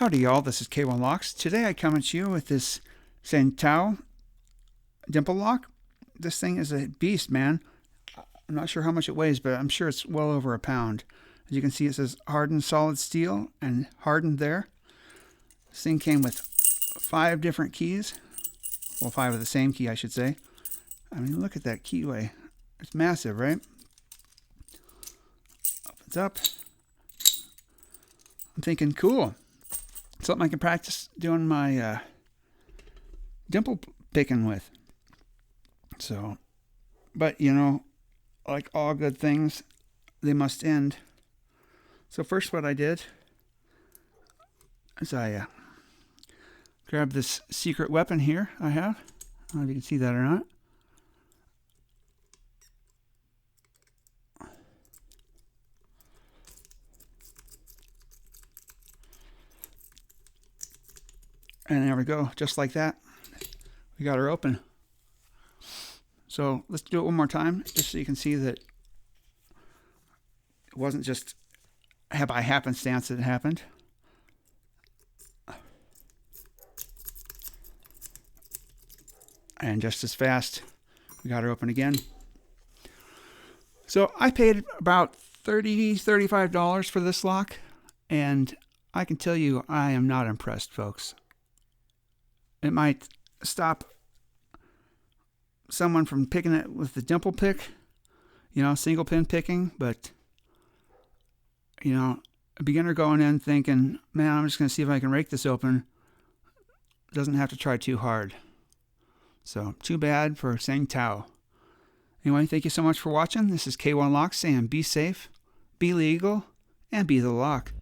Howdy y'all, this is K1 Locks. Today I come at you with this Santiao Dimple lock. This thing is a beast, man. I'm not sure how much it weighs, but I'm sure it's well over a pound. As you can see, it says hardened solid steel and hardened there. This thing came with 5 different keys. Well, 5 of the same key, I should say. I mean, look at that keyway. It's massive, right? Opens up. I'm thinking, cool. Something I can practice doing my dimple picking with. So, but you know, like all good things, they must end. So first what I did is I grabbed this secret weapon here I have. I don't know if you can see that or not. And there we go, just like that. We got her open. So let's do it one more time, just so you can see that it wasn't just by happenstance that it happened. And just as fast, we got her open again. So I paid about $35 for this lock, and I can tell you I am not impressed, folks. It might stop someone from picking it with the dimple pick, you know, single pin picking, but, you know, a beginner going in thinking, man, I'm just going to see if I can rake this open, doesn't have to try too hard. So, too bad for Santiao. Anyway, thank you so much for watching. This is K1 Locks saying be safe, be legal, and be the lock.